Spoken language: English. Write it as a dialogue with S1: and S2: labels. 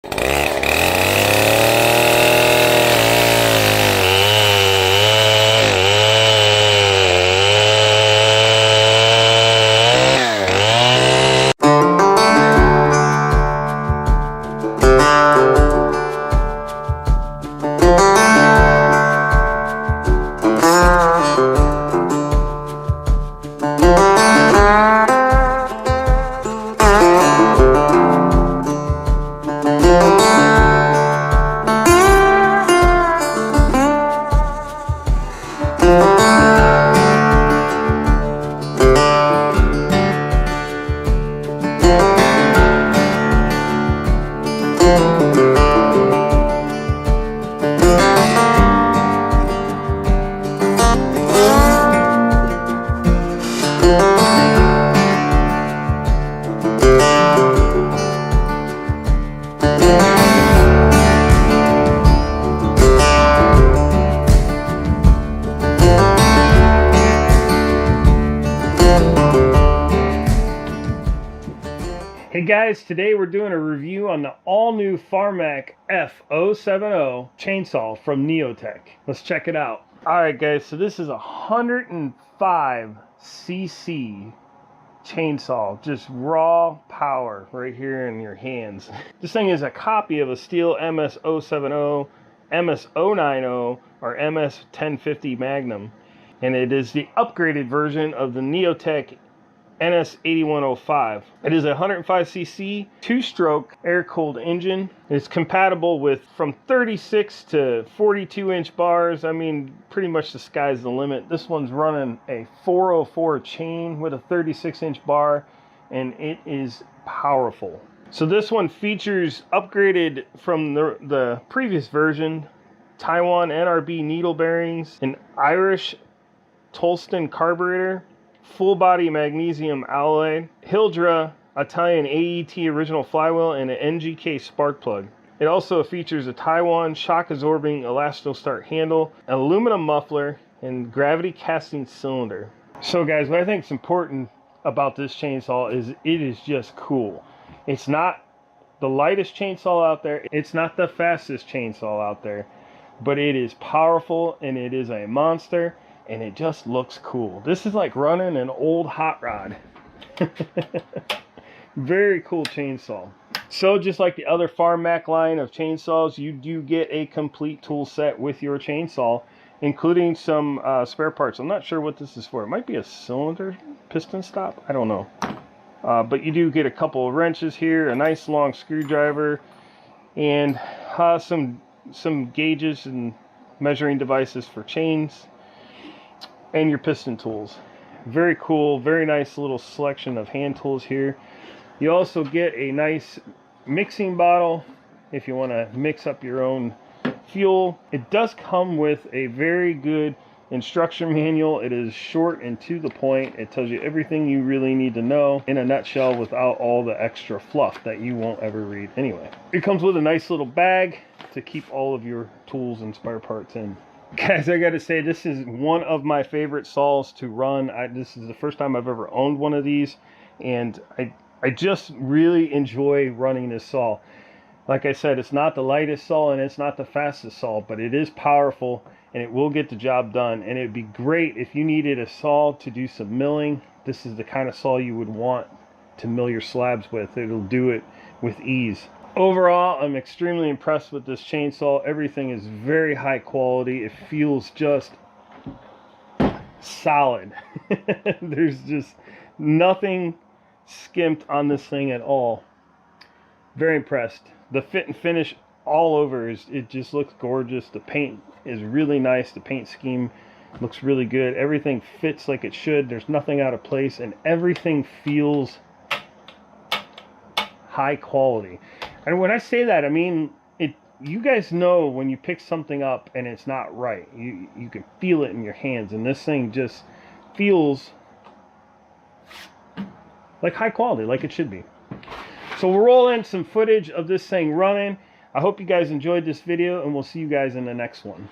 S1: Hey guys, today we're doing a review on the all-new FARMMAC F070 chainsaw from NEOTEC. Let's check it out. Alright guys, so this is a 105cc chainsaw, just raw power right here in your hands. This thing is a copy of a Stihl MS070, MS090, or MS1050 Magnum, and it is the upgraded version of the NEOTEC NS8105. It is a 105cc, two-stroke air-cooled engine. It's compatible with from 36 to 42-inch bars. I mean, pretty much the sky's the limit. This one's running a 404 chain with a 36-inch bar, and it is powerful. So this one features upgraded from the previous version, Taiwan NRB needle bearings, an Irish Tolston carburetor, full body magnesium alloy, Hildra Italian AET original flywheel, and an NGK spark plug. It also features a Taiwan shock absorbing elastostart handle, an aluminum muffler, and gravity casting cylinder. So guys, what I think is important about this chainsaw is it is just cool. It's not the lightest chainsaw out there, it's not the fastest chainsaw out there, but it is powerful and it is a monster. And it just looks cool. This is like running an old hot rod. Very cool chainsaw. So just like the other FARMMAC line of chainsaws, you do get a complete tool set with your chainsaw, including some spare parts. I'm not sure what this is for. It might be a cylinder piston stop. I don't know. But you do get a couple of wrenches here, a nice long screwdriver, and some gauges and measuring devices for chains, and your piston tools. Very cool, very nice little selection of hand tools here. You also get a nice mixing bottle if you want to mix up your own fuel. It does come with a very good instruction manual. It is short and to the point. It tells you everything you really need to know in a nutshell without all the extra fluff that you won't ever read anyway. It comes with a nice little bag to keep all of your tools and spare parts in. Guys, I gotta say, this is one of my favorite saws to run. This is the first time I've ever owned one of these, and I just really enjoy running this saw. Like I said, it's not the lightest saw and it's not the fastest saw, but it is powerful and it will get the job done. And it'd be great if you needed a saw to do some milling. This is the kind of saw you would want to mill your slabs with. It'll do it with ease. Overall, I'm extremely impressed with this chainsaw. Everything is very high quality. It feels just solid. There's just nothing skimped on this thing at all. Very impressed. The fit and finish all over it just looks gorgeous. The paint is really nice. The paint scheme looks really good. Everything fits like it should. There's nothing out of place, and everything feels high quality. And when I say that, I mean it. You guys know when you pick something up and it's not right. You can feel it in your hands, and this thing just feels like high quality, like it should be. So we'll roll in some footage of this thing running. I hope you guys enjoyed this video, and we'll see you guys in the next one.